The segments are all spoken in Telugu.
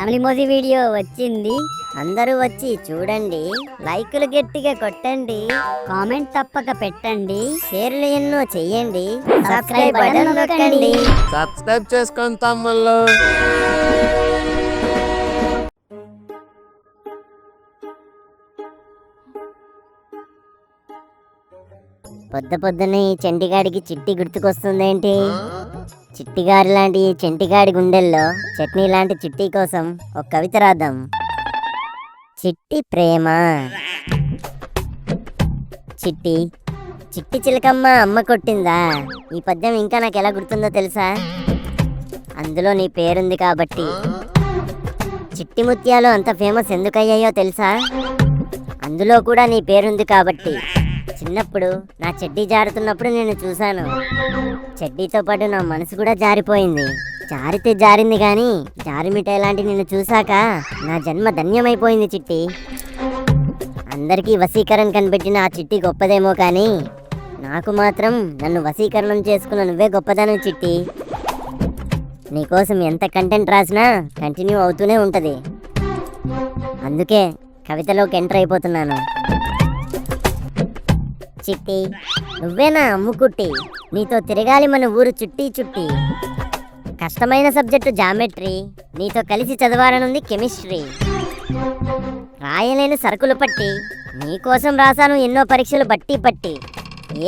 ఫ్యామిలీ మూవీ వీడియో వచ్చింది. అందరూ వచ్చి చూడండి, లైకులు గట్టిగా కొట్టండి, కామెంట్ తప్పక పెట్టండి, షేర్లు ఎన్నో చెయ్యండి, సబ్స్క్రైబ్ బటన్ నొక్కండి. సబ్స్క్రైబ్ చేసుకోండి తమ్ముళ్ళు. పొద్దునే చంటిగాడికి చిట్టి గుర్తుకొస్తుందేంటి? చిట్టిగారి లాంటి చంటిగాడి గుండెల్లో చట్నీ లాంటి చిట్టి కోసం ఒక కవిత రాద్దాం. చిట్టి ప్రేమ. చిట్టి చిట్టి చిలకమ్మ అమ్మ కొట్టిందా? ఈ పద్యం ఇంకా నాకు ఎలా గుర్తుందో తెలుసా? అందులో నీ పేరుంది కాబట్టి. చిట్టి ముత్యాలు అంత ఫేమస్ ఎందుకయ్యాయో తెలుసా? అందులో కూడా నీ పేరుంది కాబట్టి. చిన్నప్పుడు నా చెడ్డీ జారుతున్నప్పుడు నేను చూశాను. చెడ్డీతో పాటు నా మనసు కూడా జారిపోయింది. జారితే జారింది కానీ జారిమిఠాయి లాంటి నిన్ను చూశాక నా జన్మ ధన్యమైపోయింది చిట్టి. అందరికీ వశీకరణ కనిపెట్టిన ఆ చిట్టి గొప్పదేమో కానీ నాకు మాత్రం నన్ను వశీకరణం చేసుకున్న నువ్వే గొప్పదనం చిట్టి. నీకోసం ఎంత కంటెంట్ రాసినా కంటిన్యూ అవుతూనే ఉంటుంది. అందుకే కవితలోకి ఎంటర్ అయిపోతున్నాను. చిట్టి నువ్వేనా అమ్ముకుట్టి, నీతో తిరగాలి మన ఊరు చుట్టి చుట్టి. కష్టమైన సబ్జెక్టు జామెట్రీ, నీతో కలిసి చదవాలనుంది కెమిస్ట్రీ. రాయలేని సరుకులు పట్టి, నీకోసం రాశాను ఎన్నో పరీక్షలు బట్టి పట్టి.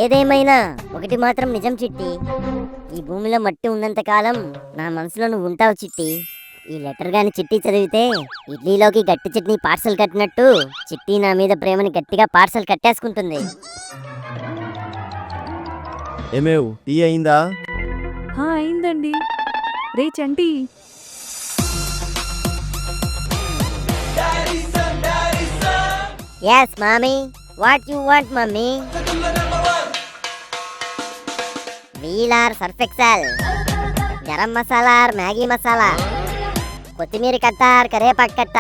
ఏదేమైనా ఒకటి మాత్రం నిజం చిట్టి, ఈ భూమిలో మట్టి ఉన్నంతకాలం నా మనసులో నువ్వు ఉంటావు చిట్టి. ఈ లెటర్ గాని చిట్టి చదివితే ఇడ్లీలోకి గట్టి చట్నీ పార్సల్ కట్టినట్టు చిట్టి నా మీద ప్రేమని గట్టిగా పార్సల్ కట్టేసుకుంటుంది. ఏమేవ్ టీ అయిందా? అయిందండి. రే చంటి, Yes, mommy. What you want, mommy? Wheel or surf excel? Garam masala or Maggi masala? కొత్తిమీర కట్ట or కరేపాకు కట్ట?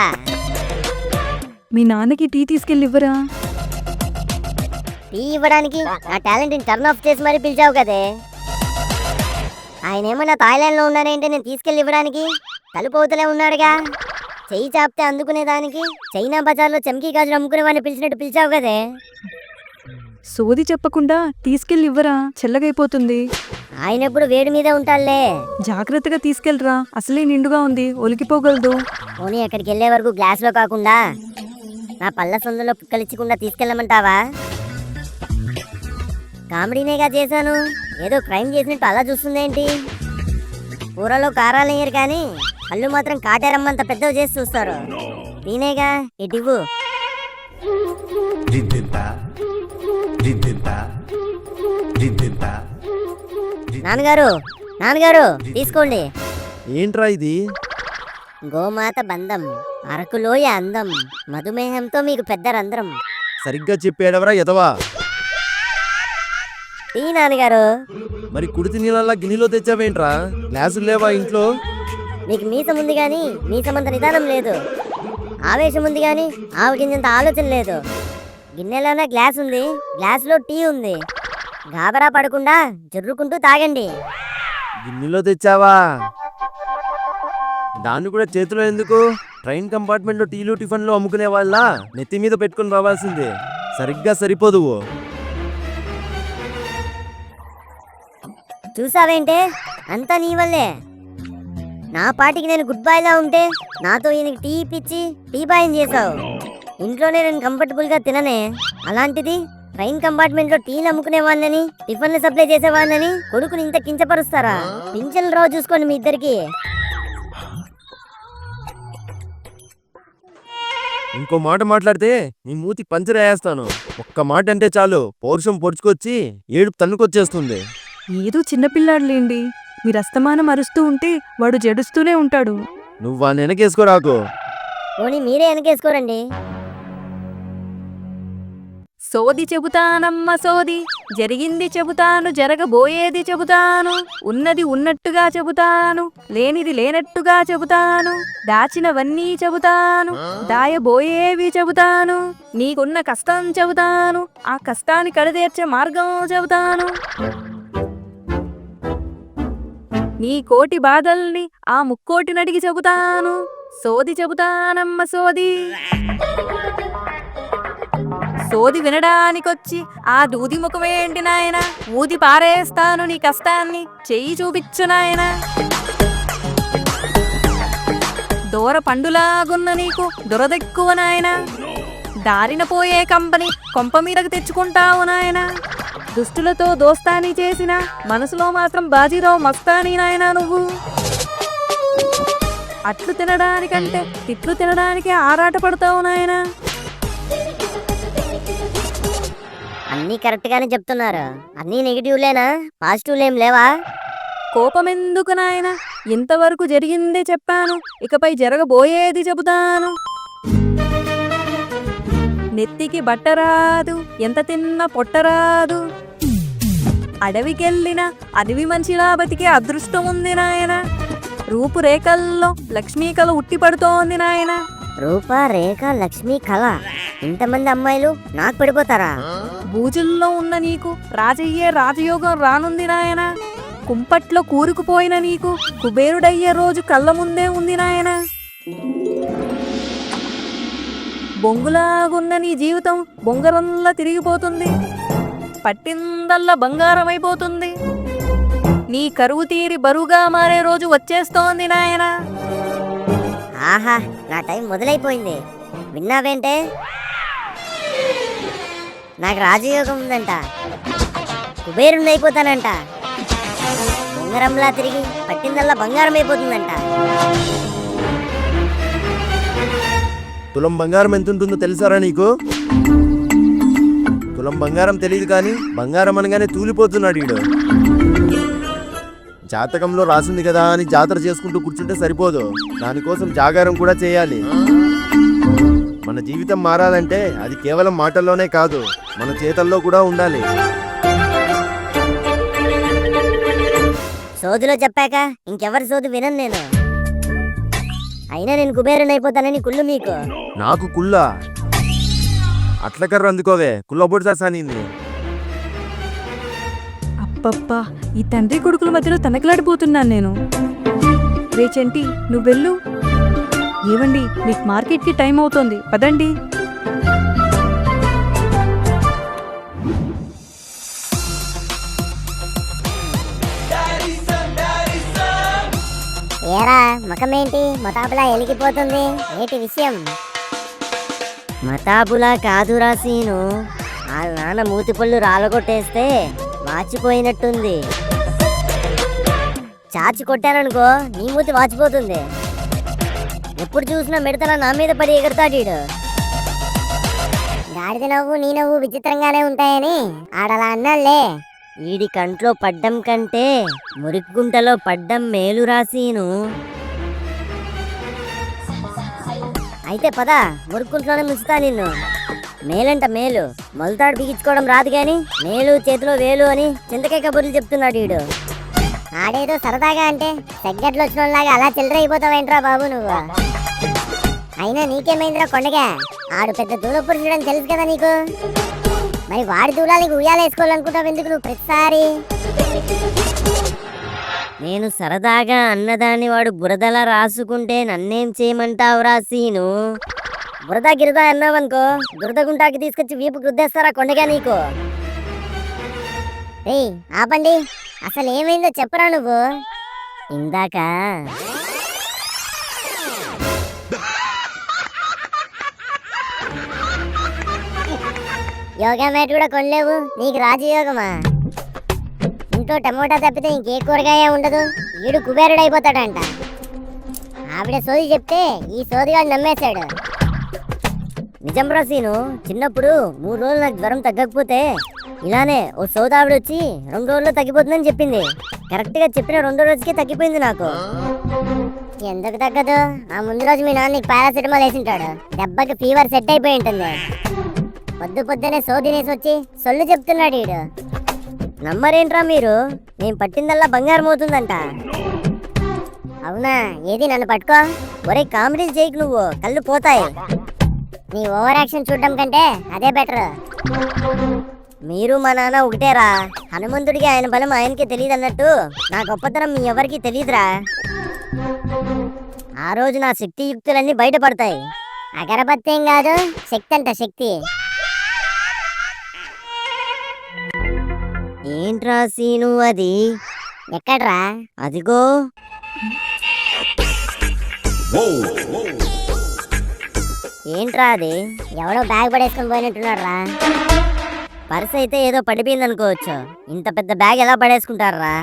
మీ నాన్నకి టీ తీసుకెళ్ళి ఇవ్వరా? టీ ఇవ్వడానికి నా టాలెంట్ని టర్న్ ఆఫ్ చేసి మరీ పిలిచావు కదే. ఆయన ఏమన్నా థాయిలాండ్లో ఉన్నానంటే నేను తీసుకెళ్ళి ఇవ్వడానికి? తలుపు అవుతలే ఉన్నాడుగా. చెయ్యి చాపితే అందుకునేదానికి చైనా బజార్లో చెంకీ గాజులు అమ్ముకునే వాడిని పిలిచినట్టు పిలిచావు కదే. సోది చెప్పకుండా తీసుకెళ్ళి ఇవ్వరా, చల్లగైపోతుంది. ఆయన ఎప్పుడు వేడి మీదే ఉంటాడులే. జాగ్రత్తగా తీసుకెళ్ళరా, అసలే నిండుగా ఉంది, ఒలికిపోగలదు. పోనీ అక్కడికి వెళ్ళే వరకు గ్లాస్లో కాకుండా నా పళ్ళ సొందులో పుక్కలిచ్చకుండా తీసుకెళ్ళమంటావా? కామెడీనేగా చేశాను, ఏదో క్రైమ్ చేసినట్టు అలా చూస్తుందేంటి? కూరలో కారాలు వేయరు కానీ కళ్ళు మాత్రం కాటేరమ్మంత పెద్దవి చేసి చూస్తారు. నేనేగా ఇటివ్వు. నాన్నగారు నాన్నగారు తీసుకోండి. ఏంట్రా ఇది? గోమాత బంధం, అరకులోయ అందం, మధుమేహంతో మీకు పెద్ద రంధ్రం. సరిగ్గా చెప్పేడవరా ఎదవా? టీ నాన్నగారు. మరి కుడితి నీళ్ళ గిన్నెలో తెచ్చావేంట్రా? గ్లాసులు లేవా ఇంట్లో? మీకు మీసం ఉంది కానీ మీసమంత నిదానం లేదు. ఆవేశం ఉంది కానీ ఆవగింజంత ఆలోచన లేదు. గిన్నెలోనే గ్లాస్ ఉంది, గ్లాసులో టీ ఉంది. గాబరా పడకుండా జర్రుకుంటూ తాగండి. గిన్నెలో తెచ్చావా? దాన్ని కూడా చేతిలో ఎందుకు? ట్రైన్ కంపార్ట్మెంట్లో టీలు టిఫిన్లు అమ్ముకునే వాళ్ళ నెత్తి మీద పెట్టుకుని రావాల్సిందే. సరిగ్గా సరిపోదు. చూసావేంటే, అంతా నీ వల్లే. నా పాటికి నేను గుడ్ బాయ్లా ఉంటే నాతో ఈయనకి టీ ఇప్పించి టీ బాయ్ని చేసావు. ఇంట్లోనే నేను కంఫర్టబుల్గా తిననే, అలాంటిది ట్రైన్ కంపార్ట్మెంట్లో టీలు అమ్ముకునే వాళ్ళని, టిఫిన్లు సప్లై చేసేవాళ్ళని కొడుకుని ఇంత కించపరుస్తారా? పింఛన్లు రావు చూసుకోండి మీ ఇద్దరికి. ఇంకో మాట మాట్లాడితే నీ మూతి పంచర్ వేస్తాను. ఒక్క మాట అంటే చాలు పౌరుషం పొడుచుకొచ్చి ఏడుపు తన్నుకొచ్చేస్తుంది. ఏదో చిన్నపిల్లాడులేండి, మీరు అస్తమానం అరుస్తూ ఉంటే వాడు జడుస్తూనే ఉంటాడు. నువ్వు వాడిని వెనకేసుకోరాకు. పోనీ మీరే వెనకేసుకోరండి. సోది చెబుతానమ్మ సోది, జరిగింది చెబుతాను, జరగబోయేది చెబుతాను, ఉన్నది ఉన్నట్టుగా చెబుతాను, లేనిది లేనట్టుగా చెబుతాను, దాచినవన్నీ చెబుతాను, దాయబోయేవి చెబుతాను, నీకున్న కష్టం చెబుతాను, ఆ కష్టాన్ని కడదేర్చే మార్గం చెబుతాను, నీ కోటి బాధల్ని ఆ ముక్కోటి నడిగి చెబుతాను, సోది చెబుతానమ్మ సోది. సోది వినడానికొచ్చి ఆ దూది ముఖమేంటి నాయన, ఊది పారేస్తాను నీ కష్టాన్ని, చెయ్యి చూపించు నాయన. దూర పండులాగున్న నీకు దురదెక్కువ నాయన, దారిన పోయే కంపని కొంప మీదకు తెచ్చుకుంటావు నాయన. దుష్టులతో దోస్తాని చేసిన మనసులో మాత్రం బాజీరావు మస్తాని నాయన నువ్వు. అట్లు తినడానికంటే తిట్లు తినడానికి ఆరాట పడతావు నాయన. అన్నీ కరెక్ట్ గానే చెప్తున్నారు. అన్నీ నెగిటివ్లేనా, పాజిటివ్లేం లేవా? కోపమెందుకు నాయన, ఇంతవరకు జరిగిందే చెప్పాను, ఇకపై జరగబోయేది చెబుతాను. నెత్తికి బట్టరాదు, ఎంత తిన్నా పొట్టరాదు. అడవికెళ్ళిన అడవి మనిషిలా బతికే అదృష్టం ఉంది నాయన. రూపురేఖల్లో లక్ష్మీ కళ ఉట్టి పడుతోంది నాయన. రూప, రేఖ, లక్ష్మి, కళ, ఇంతమంది అమ్మాయిలు నాకు పడిపోతారా? బూజుల్లో ఉన్న నీకు రాజయ్యే రాజయోగం రానుంది నాయన. కుంపట్లో కూరుకుపోయిన నీకు కుబేరుడయ్యే రోజు కళ్ళ ముందే ఉంది నాయన. బొంగులాగున్న నీ జీవితం బొంగరంలా తిరిగిపోతుంది, పట్టిందల్లా బంగారం అయిపోతుంది. నీ కరువు తీరి బరువుగా మారే రోజు వచ్చేస్తోంది నాయన. ఆహా, నా టైం మొదలైపోయింది. విన్నావేంటే? నాకు రాజయోగం ఉందంట, కుబేరుని అయిపోతానంట, బొంగరంలా తిరిగి పట్టిందల్లా బంగారం అయిపోతుందంట. తులం బంగారం ఎంత ఉంటుందో తెలుసారా నీకు? తులం బంగారం తెలియదు కానీ బంగారం అనగానే తూలిపోతున్నాడు వీడు. జాతకంలో రాసింది కదా అని జాతర చేసుకుంటూ కూర్చుంటే సరిపోదు, దానికోసం జాగారం కూడా చేయాలి. మన జీవితం మారాలంటే అది కేవలం మాటల్లోనే కాదు, మన చేతల్లో కూడా ఉండాలి. సోదిలో చెప్పాక ఇంకెవరి సోది వినను నేను. అయినా నేను కుబేరుని అయిపోతానని కుళ్ళు మీకు. నాకు కుళ్ళ అట్లకర్ర అందుకోవే, కుళ్ళబొడి సాసానింది. అప్పప్పా, ఈ తండ్రి కొడుకుల మధ్యలో తనకలాడిపోతున్నాను నేను. రే చెంటి, నువ్వెళ్ళు. ఏవండి, మీకు మార్కెట్కి టైం అవుతోంది, పదండి. ఏరా ముఖమేంటి మతాబులా ఎలిగిపోతుంది, ఏంటి విషయం? మతాబులా కాదురా సీను, వాళ్ళ నాన్న మూతి పళ్ళు రాలగొట్టేస్తే వాచిపోయినట్టుంది. చాచి కొట్టాననుకో నీ మూతి వాచిపోతుంది. ఎప్పుడు చూసినా మిడతలా నా మీద పడి ఎగురుతాడు వీడు. గాడిద నవ్వు నీ నవ్వు విచిత్రంగానే ఉంటాయని ఆడలా అన్నాళ్లే. వీడి కంట్లో పడ్డం కంటే మురిక్గుంటలో పడ్డం మేలు రాసీను. అయితే పద, మురుక్కుంట్లోనే ముంచుతా నిన్ను. మేలంట మేలు, మొలతాడు బిగించుకోవడం రాదు గాని మేలు చేతిలో వేలు అని చింతకాయ కబుర్లు చెప్తున్నాడు వీడు. ఆడేదో సరదాగా అంటే సెగ్గట్లు వచ్చినలాగా అలా చిల్లరైపోతావేంట్రా బాబు నువ్వు. అయినా నీకేమైందిరా కొండగా, ఆడు పెద్ద దూలపురుషుడని తెలుసు కదా నీకు. మరి వాడి దూలానికి ఉయ్యాలేసుకోవాలనుకుంటావు ఎందుకు నువ్వు ప్రతిసారి? నేను సరదాగా అన్నదాన్ని వాడు బురదలా రాసుకుంటే నన్నేం చేయమంటావు రాసీను? బురద గిరద అన్నావనుకో దురద గుంటాకి తీసుకొచ్చి వీపు గుద్దేస్తారా కొండగా నీకు. రేయ్ ఆపండి, అసలు ఏమైందో చెప్పరా నువ్వు. ఇందాక యోగా మ్యాట్ కూడా కొనలేవు, నీకు రాజయోగమా? ఇంట్లో టమోటా తప్పితే ఇంకే కూరగాయ ఉండదు, ఈడు కుబేరుడు అయిపోతాడంట. ఆవిడ సోది చెప్తే ఈ సోదిగాడు నమ్మేశాడు. నిజం రాసీను, చిన్నప్పుడు 3 రోజులు నాకు జ్వరం తగ్గకపోతే ఇలానే ఓ సోదావిడ వచ్చి 2 రోజుల్లో తగ్గిపోతుందని చెప్పింది. కరెక్ట్గా చెప్పిన 2వ రోజుకే తగ్గిపోయింది నాకు. ఎందుకు తగ్గదు? ఆ ముందు రోజు మీ నాన్న నీకు పారాసిటమాల్ వేసింటాడు, దెబ్బకి ఫీవర్ సెట్ అయిపోయి ఉంటుంది. పొద్దునే సోదినేసి వచ్చి సొల్లు చెప్తున్నాడు వీడు. నమ్మరేంట్రా మీరు? నేను పట్టిందల్లా బంగారం అవుతుందంట. అవునా? ఏది నన్ను పట్టుకో. ఒరే కామెడీలు చేయకు నువ్వు, కళ్ళు పోతాయి. నీ ఓవర్ యాక్షన్ చూడడం కంటే అదే బెటర్. మీరు మా నాన్న ఒకటేరా. హనుమంతుడికి ఆయన బలం ఆయనకే తెలియదు అన్నట్టు నా గొప్పతనం మీ ఎవరికి తెలియదురా. ఆ రోజు నా శక్తి యుక్తులన్నీ బయటపడతాయి. అగరబత్తి ఏం కాదు, శక్తి అంట శక్తి. ఏంట్రా సీను అది? ఎక్కడ్రా? అదిగో. ఏంట్రా అది? ఎవడో బ్యాగ్ పడేసుకొని పోయినట్టున్నాడు రా. పర్స్ అయితే ఏదో పడిపోయింది అనుకోవచ్చు, ఇంత పెద్ద బ్యాగ్ ఎలా పడేసుకుంటారా?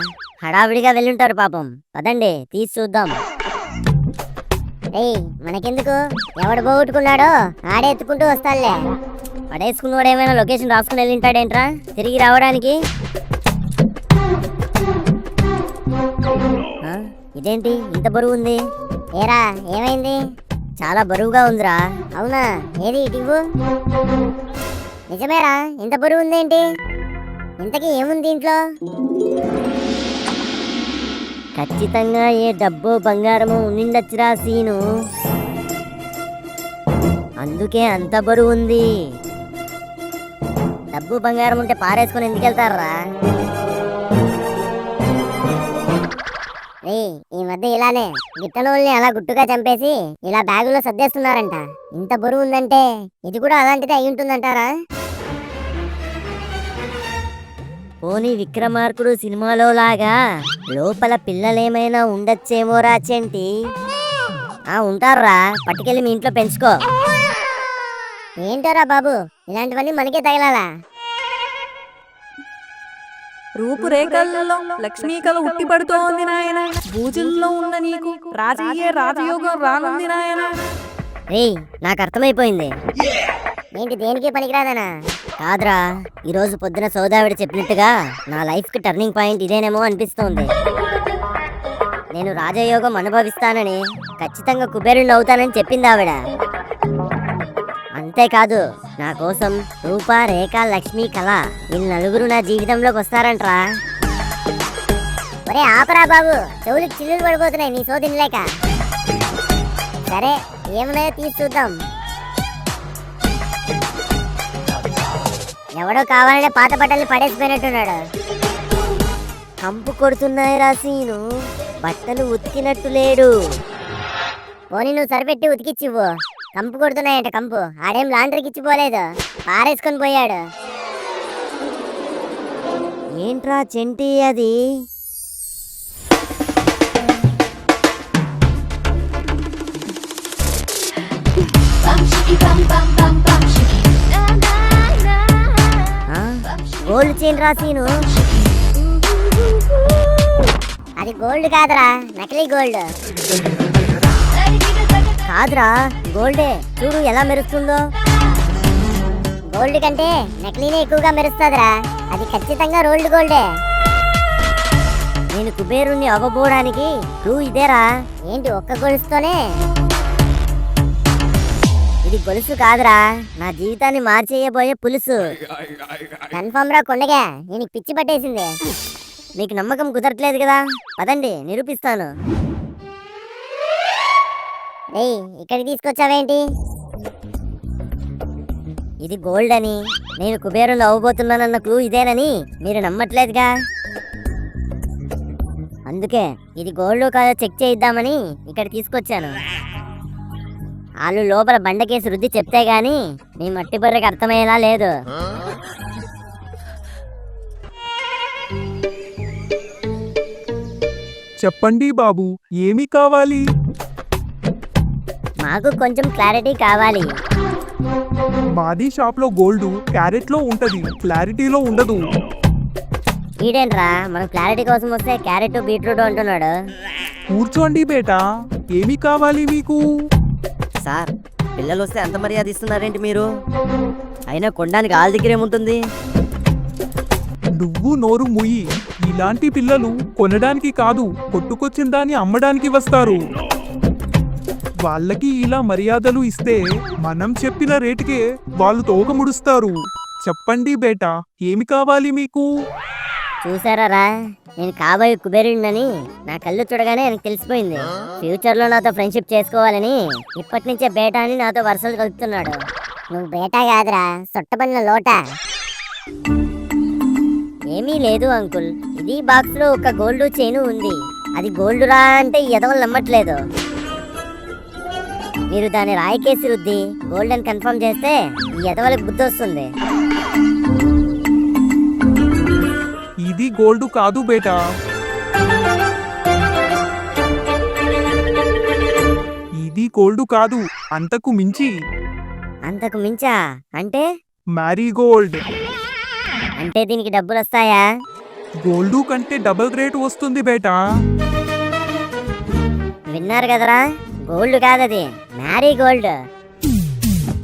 హడావిడిగా వెళ్ళుంటారు పాపం. పదండి తీసి చూద్దాం. ఏయ్ మనకెందుకు, ఎవడు పోగొట్టుకున్నాడో ఆడే ఎత్తుకుంటూ వస్తాడులే. పడేసుకున్నవాడు ఏమైనా లొకేషన్ రాసుకుని వెళ్ళింటాడేంట్రా తిరిగి రావడానికి? ఇదేంటి ఇంత బరువు ఉంది? ఏరా ఏమైంది? చాలా బరువుగా ఉందిరా. అవునా, ఏది ఇటు? నిజమేరా, ఇంత బరువు ఉందేంటి? ఇంతకీ ఏముంది దీంట్లో? ఖచ్చితంగా ఏ డబ్బు బంగారము ఉండిండొచ్చురా సీను, అందుకే అంత బరువు ఉంది. డబ్బు బంగారం ఉంటే పారేసుకొని ఎందుకు వెళ్తారా? ఈ మధ్య ఇలానే గిట్టనోళ్ళని అలా గుట్టుగా చంపేసి ఇలా బ్యాగులో సర్దేస్తున్నారంట. ఇంత బరువు ఉందంటే ఇది కూడా అలాంటిదే అయి ఉంటుందంటారా? పోనీ విక్రమార్కుడు సినిమాలో లాగా లోపల పిల్లలేమైనా ఉండొచ్చేమోరా చెంటి. ఉంటారా, పట్టుకెళ్ళి మీ ఇంట్లో పెంచుకో. ఏంటోరా బాబు, ఇలాంటివన్నీ మనకే తగలాలా? రూపురేఖల్లో లక్ష్మీ కళ ఉట్టి పడుతోంది నాయన. భూజంలో ఉన్న నీకు రాజయ్యే రాజయోగం రానుంది నాయన. నాకు అర్థమైపోయింది. ఏంటి దేనికి పనికిరాదనా? కాదురా, ఈరోజు పొద్దున సోదావిడ చెప్పినట్టుగా నా లైఫ్ కి టర్నింగ్ పాయింట్ ఇదేనేమో అనిపిస్తోంది. నేను రాజయోగం అనుభవిస్తానని, ఖచ్చితంగా కుబేరుణ్ణి అవుతానని చెప్పింది ఆవిడ. అంతేకాదు నా కోసం రూప, రేఖ, లక్ష్మి, కళ వీళ్ళు నలుగురు నా జీవితంలోకి వస్తారంట్రా. ఒరే ఆపరా బాబు, చెవులకు చిల్లులు పడిపోతున్నాయి నీ సోదిని లేక. సరే ఏమున్నాయో తీసి చూద్దాం. ఎవడో కావాలనే పాత బట్టల్ని పడేసిపోయినట్టున్నాడు. కంపు కొడుతున్నాయి రాసీను, బట్టలు ఉతికినట్టు లేడు. పోనీ నువ్వు సరిపెట్టి ఉతికిచ్చివ్వు. కంపు కొడుతున్నాయంట కంపు. ఆడేం లాండ్రీకి ఇచ్చిపోలేదు, పారేసుకొని పోయాడు. ఏంట్రా చెంటి అది? గోల్డ్ చైన్ రాసీను. అది గోల్డ్ కాదురా, నకిలీ గోల్డ్. కాదురా, గోల్డే. చూడు ఎలా మెరుస్తుందో. గోల్డ్ కంటే నకిలీనే ఎక్కువగా మెరుస్తుందిరా. అది ఖచ్చితంగా రోల్డ్ గోల్డే. నేను కుబేరుణ్ణి అవ్వబోవడానికి క్లూ ఇదేరా. ఏంటి ఒక్క గొలుసుతోనే? ఇది గొలుసు కాదురా, నా జీవితాన్ని మార్చేయబోయే పులుసు. కన్ఫర్మ్ రా కొండగా, నేను పిచ్చి పట్టేసింది. మీకు నమ్మకం కుదరట్లేదు కదా, పదండి నిరూపిస్తాను. ఇక్కడికి తీసుకొచ్చావేంటి? ఇది గోల్డ్ అని, నేను కుబేరులు అవ్వబోతున్నానన్న క్లూ ఇదేనని మీరు నమ్మట్లేదుగా. అందుకే ఇది గోల్డ్ కాదో చెక్ చేయిద్దామని ఇక్కడ తీసుకొచ్చాను. వాళ్ళు లోపల బండకేసి రుద్ది చెప్తే గాని మీ మట్టి బుర్రకి అర్థమయ్యేలా లేదు. చెప్పండి బాబు, ఏమి కావాలి? మాకు కొంచెం క్లారిటీ కావాలి. మాది షాప్ లో గోల్డ్ క్యారెట్ లో ఉంటది, క్లారిటీలో ఉండదు. ఈడేంట్రా మనం క్లారిటీ కోసం వస్తే క్యారెట్ బీట్రూట్ అంటున్నాడు. కూర్చోండి బేటా, ఏమి కావాలి మీకు? సార్, పిల్లలు వస్తే అంత మర్యాద ఇస్తున్నారేంటి మీరు? అయినా కొనడానికి వాళ్ళ దగ్గర ఏముంటుంది? నువ్వు నోరు ముయ్యి. ఇలాంటి పిల్లలు కొనడానికి కాదు, కొట్టుకొచ్చిన దాన్ని అమ్మడానికి వస్తారు. వాళ్ళకి ఇలా మర్యాదలు ఇస్తే మనం చెప్పిన రేటుకే వాళ్ళు తోక ముడుస్తారు. చెప్పండి బేటా, ఏమి కావాలి మీకు? చూసారా, నేను కాబోయే కుబేరుడినని నా కళ్ళు చూడగానే ఆయనకు తెలిసిపోయింది. ఫ్యూచర్ లో నాతో ఫ్రెండ్షిప్ చేసుకోవాలని ఇప్పటి నుంచే బేటా అని నాతో వరుసలు కలుపుతున్నాడు. నువ్వు బేటా కాదురా, సొట్టబడిన లోట. ఏమీ లేదు అంకుల్, ఇది బాక్స్ లో ఒక గోల్డ్ చైన్ ఉంది. అది గోల్డ్ రా అంటే ఎదవలు నమ్మట్లేదు. మీరు దాన్ని రాయికేసి రుద్ది గోల్డ్ అని కన్ఫర్మ్ చేస్తే ఈ ఎదవలకు బుద్ధి వస్తుంది. ఇది గోల్డ్ కాదు బేటా. ఇది గోల్డ్ కాదు, అంతకు మించి అంతకు మించా అంటే? మ్యారీగోల్డ్. అంటే దీనికి డబ్బులు వస్తాయా? గోల్డ్ కంటే డబుల్ రేట్ వస్తుంది బేటా. విన్నారు కదరా, గోల్డ్ కాదది, మ్యారీ గోల్డ్.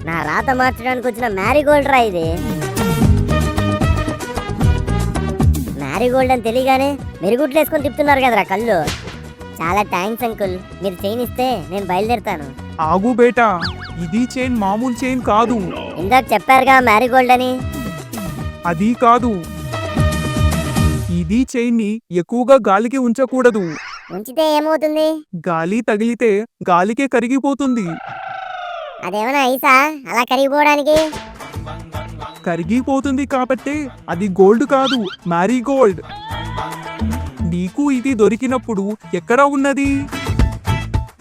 నా రాత మార్చడానికి వచ్చిన మ్యారీ గోల్డ్ రా ఇది. మ్యారీ గోల్డ్ అని తెలియగానే మెరుగుట్లు వేసుకొని తిప్పుతున్నారు కదరా కళ్ళు. చాలా థ్యాంక్స్ అంకుల్, మీరు చైన్ ఇస్తే నేను బయలుదేరుతాను. ఆగు బేటా, ఇది చైన్ మామూలు చైన్ కాదు. ఇందాక చెప్పారుగా మ్యారీ గోల్డ్ అని. అది కాదు, ఇది చైన్ ని ఎక్కువగా గాలికి ఉంచకూడదు. ఉంచితే ఏమవుతుంది? గాలి తగిలితే గాలికే కరిగిపోతుంది. అదేమన్నా ఐసా అలా కరిగిపోవడానికి? కరిగిపోతుంది కాబట్టి అది గోల్డ్ కాదు, మ్యారీగోల్డ్. నీకు ఇది దొరికినప్పుడు ఎక్కడ ఉన్నది?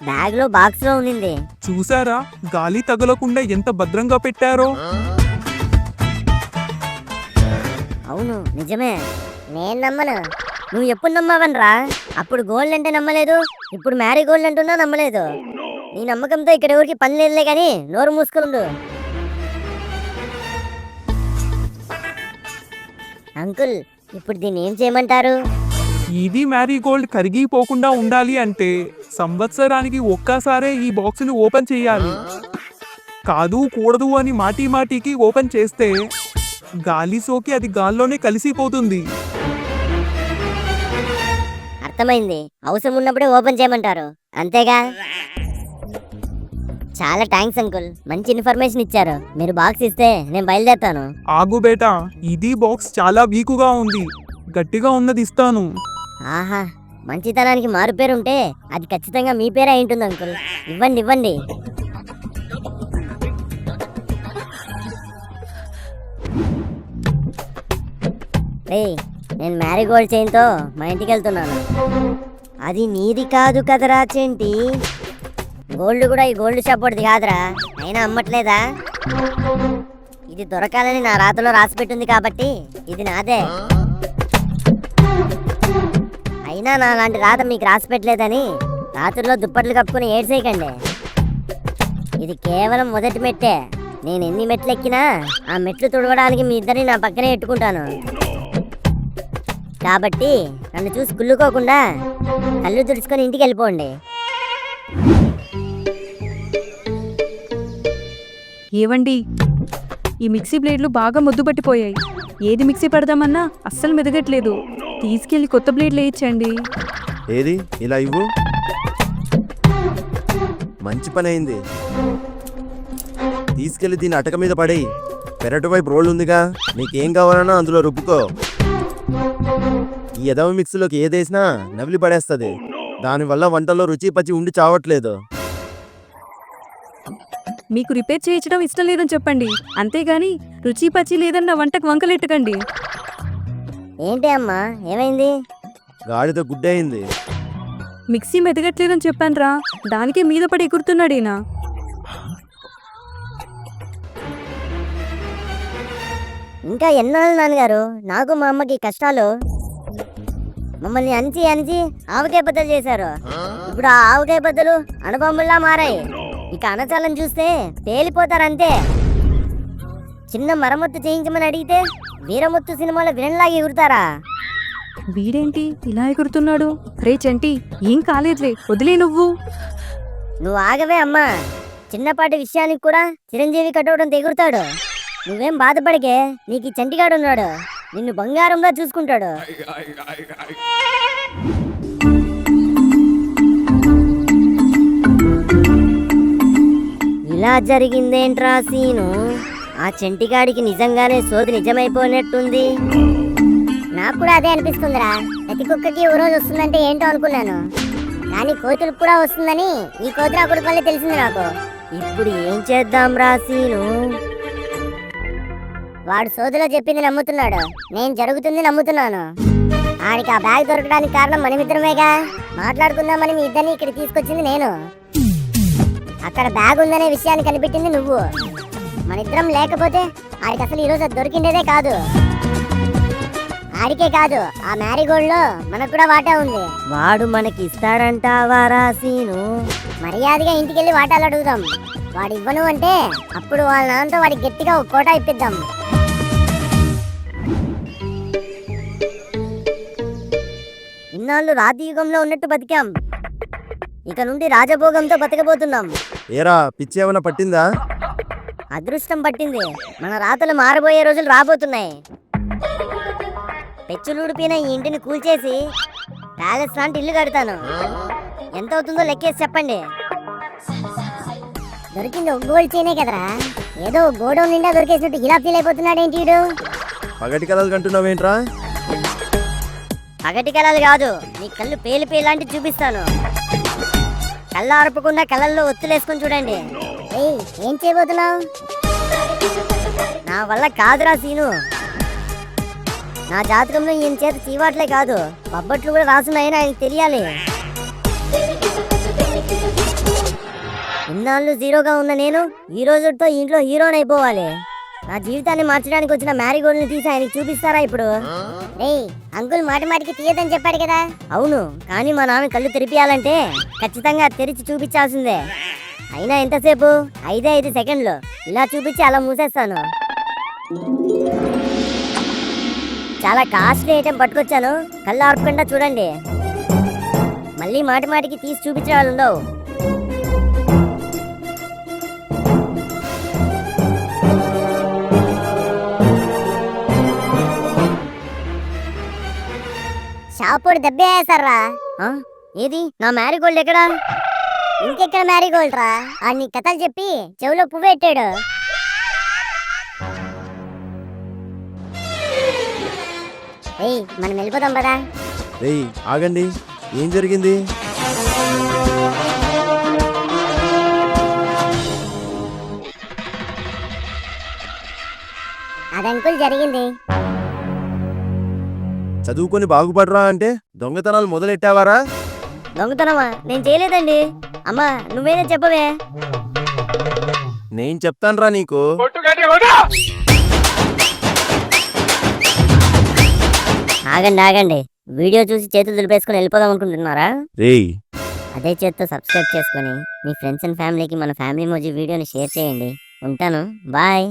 బ్యాగ్ లో బాక్స్ లో ఉన్నింది. చూసారా, గాలి తగలకుండా ఎంత భద్రంగా పెట్టారో. అవును నిజమే, నేను నమ్మను. నువ్వు ఎప్పుడు నమ్మావనరా? అప్పుడు గోల్డ్ అంటే నమ్మలేదు, ఇప్పుడు మ్యారీ గోల్డ్ అంటున్నా నమ్మలేదు. నీ నమ్మకంతో ఇక్కడ ఎవరికి పని లేదులే కానీ నోరు మూసుకుండు. అంకుల్, ఇప్పుడు దీన్ని ఏం చేయమంటారు? ఇది మ్యారీగోల్డ్ కరిగిపోకుండా ఉండాలి అంటే సంవత్సరానికి ఒక్కసారే ఈ బాక్స్ ని ఓపెన్ చేయాలి. కాదు కూడదు అని మాటి మాటికి ఓపెన్ చేస్తే గాలి సోకి అది గాల్లోనే కలిసిపోతుంది. అర్థమైంది, అవసరం ఉన్నప్పుడే ఓపెన్ చేయమంటారు అంతేగా. చాలా థ్యాంక్స్ అంకుల్, మంచి ఇన్ఫర్మేషన్ ఇచ్చారు. మీరు బాక్స్ ఇస్తే నేను బయలుదేరుతాను. ఆగు బేటా, ఇది బాక్స్ చాలా వీకుగా ఉంది, గట్టిగా ఉన్నది ఇస్తాను. ఆహా, మంచితనానికి మారు పేరు ఉంటే అది ఖచ్చితంగా మీ పేరే అయి ఉంటుంది అంకుల్. ఇవ్వండి ఇవ్వండి. రేయ్, నేను మ్యారీగోల్డ్ చైన్తో మా ఇంటికి వెళ్తున్నాను. అది నీది కాదు కదరా చేంటి. గోల్డ్ కూడా ఈ గోల్డ్ షాప్ వాడిది కాదురా, అయినా అమ్మట్లేదా? ఇది దొరకాలని నా రాతలో రాసి పెట్టింది కాబట్టి ఇది నాదే. అయినా నా లాంటి రాత మీకు రాసి పెట్టలేదని రాత్రుల్లో దుప్పట్లు కప్పుకుని ఏడ్చేయకండి. ఇది కేవలం మొదటి మెట్టే. నేను ఎన్ని మెట్లు ఎక్కినా ఆ మెట్లు తుడవడానికి మీ ఇద్దరిని నా పక్కనే ఎట్టుకుంటాను. కాబట్టి నన్ను చూసి కుళ్ళుకోకుండా కళ్ళు తుడుచుకొని ఇంటికి వెళ్ళిపోండి. ఏవండి, ఈ మిక్సీ బ్లేడ్లు బాగా మొద్దుపట్టిపోయాయి. ఏది మిక్సీ పడదామన్నా అస్సలు మెదగట్లేదు. తీసుకెళ్ళి కొత్త బ్లేడ్లు వేయించండి. ఏది ఇలా ఇవ్వు. మంచి పని అయింది. తీసుకెళ్లి దీని అటక మీద పడేయి. పెరటి వైపు రోల్ ఉందిగా, నీకేం కావాలన్నా అందులో రుబ్బుకో. ఈ ఎదవ మిక్సీలోకి ఏదేసినా నవిలి పడేస్తుంది. దానివల్ల వంటలో రుచి పచ్చి ఉండి చావట్లేదు. మీకు రిపేర్ చేయించడం ఇష్టం లేదని చెప్పండి, అంతేగాని రుచి పచ్చి లేదన్న వంటకు వంకలెట్టకండి. ఏంటి అమ్మా, ఏమైంది? గాడిద గుడ్డయింది. మిక్సీ మెదగట్లేదని చెప్పానురా, దానికే మీద పడి ఎగురుతున్నాడు ఈయన. ఇంకా ఎన్నాళ్ళు నాన్నగారు నాకు మా అమ్మకి కష్టాలు? మమ్మల్ని అణిచి అణిచి ఆవకాయ బద్దలు చేశారు. ఇప్పుడు ఆ ఆవకాయ బద్దలు అణుబొమ్మల్లా మారాయి. ఇక అణచాలని చూస్తే పేలిపోతారంతే. చిన్న మరమ్మత్తు చేయించమని అడిగితే వీరముత్తు సినిమాలో విలన్లాగా ఎగురుతారా? వీడేంటి ఇలా ఎగురుతున్నాడు? రే చంటి, ఏం కాలేదులే, వదిలే నువ్వు. నువ్వు ఆగవే అమ్మా, చిన్నపాటి విషయానికి కూడా చిరంజీవి కట్టవడంతో ఎగురుతాడు. నువ్వేం బాధపడికే, నీకు ఈ చంటిగాడు ఉన్నాడు, నిన్ను బంగారంలో చూసుకుంటాడు. ఇలా జరిగిందేంట్రా సీను? ఆ చంటిగాడికి నిజంగానే సోది నిజమైపోయినట్టుంది. నాకు కూడా అదే అనిపిస్తుందిరా. ప్రతి కుక్కకి ఓ రోజు వస్తుందంటే ఏంటో అనుకున్నాను, కానీ కోతులకు కూడా వస్తుందని ఈ కోతురా కొడుకు వల్లే తెలిసింది నాకు. ఇప్పుడు ఏం చేద్దాం రా సీను? వాడు సోదిలో చెప్పింది నమ్ముతున్నాడు, నేను జరుగుతుంది నమ్ముతున్నాను. ఆయనకి ఆ బ్యాగ్ దొరకడానికి కారణం మనమిద్దరమేగా. మాట్లాడుకుందామని మీ ఇద్దరిని ఇక్కడ తీసుకొచ్చింది నేను. అక్కడ బ్యాగ్ ఉందనే విషయాన్ని కనిపెట్టింది నువ్వు. మన ఇద్దరం లేకపోతే ఆడికి అసలు ఈరోజు అది దొరికిండేదే కాదు. ఆడికే కాదు, ఆ మ్యారీగోల్డ్ లో మనకు కూడా వాటా ఉంది. వాడు మనకి ఇస్తాడంటావా రాసీను? మర్యాదగా ఇంటికెళ్ళి వాటాలు అడుగుదాం. వాడు ఇవ్వను అంటే అప్పుడు వాళ్ళ నాన్నతో వాడికి గట్టిగా ఒక కోటా ఇప్పిద్దాం. ఇన్నాళ్ళు రాతి యుగంలో ఉన్నట్టు బతికాం, ఇక నుండి రాజభోగంతో బతకబోతున్నాం. ఏరా పిచ్చి ఏమైనా పట్టిందా? అదృష్టం పట్టింది. మన రాతలు మారబోయే రోజులు రాబోతున్నాయి. పెచ్చులుడిపిన ఈ ఇంటిని కూల్చేసి ప్యాలెస్ లాంటి ఇల్లు కడతాను. ఎంత అవుతుందో లెక్కేసి చెప్పండి. దొరికింది ఒక గోల్డ్ చైనే కదరా, ఏదో గోడౌన్ నిండా దొరికేసినట్టు ఇలా ఫీల్ అయిపోతున్నాడేంటి వీడు? పగటి కలలు కంటున్నావేంట్రా? పగటి కళలు కాదు, నీ కళ్ళు పేలి పేలాంటి చూపిస్తాను. కళ్ళు ఆర్పకుండా కళ్ళల్లో ఒత్తులేసుకొని చూడండి. ఏయ్, ఏం చేయబోతున్నావు? నా వల్ల కాదురా సీను. నా జాతకంలో ఈయన చేత చీవాట్లే కాదు, బొబ్బట్లు కూడా రాసున్నాయని ఆయనకు తెలియాలి. ఇన్నాళ్ళు జీరోగా ఉన్న నేను ఈ రోజుతో ఇంట్లో హీరోని అయిపోవాలి. నా జీవితాన్ని మార్చడానికి వచ్చిన మ్యారీగోల్డ్ని తీసి ఆయనకి చూపిస్తారా ఇప్పుడు? ఏయ్, అంకుల్ మాటి మాటికి తీయదని చెప్పాడు కదా. అవును, కానీ మా నాన్న కళ్ళు తెరిపియాలంటే ఖచ్చితంగా తెరిచి చూపించాల్సిందే. అయినా ఎంతసేపు? 5 సెకండ్లు. ఇలా చూపించి అలా మూసేస్తాను. చాలా కాస్ట్లీ ఐటెం పట్టుకొచ్చాను, కళ్ళు ఆర్పకుండా చూడండి. మళ్ళీ మాటి మాటికి తీసి చూపించే వాళ్ళు ఉండవు. షాపుడు దెబ్బేసారా? ఏది నా మ్యారీగోల్డ్ ఎక్కడా? ఇంకెక్కడ మ్యారీగోల్డ్ రా? నీ కథలు చెప్పి చెవిలో పువ్వు పెట్టాడు. ఏయ్, మనం వెళ్ళిపోదాం పదా. రేయ్ ఆగండి, ఏం జరిగింది? అది అంకుల్ జరిగింది. చదువుకొని బాగుపడరా అంటే దొంగతనాలు మొదలెట్టావారా? దొంగతనమా? నేను చేయలేదండి. అమ్మా, నువ్వేదో చెప్పవే. నేను చెప్తానురా నీకు. ఆగండి, వీడియో చూసి చేతులు దులిపేసుకుని వెళ్ళిపోదాం అనుకుంటున్నారా? రేయ్, అదే చేత్తో సబ్స్క్రైబ్ చేసుకొని మీ ఫ్రెండ్స్ అండ్ ఫ్యామిలీకి మన ఫ్యామిలీ మోజీ వీడియోని షేర్ చేయండి. ఉంటాను, బాయ్.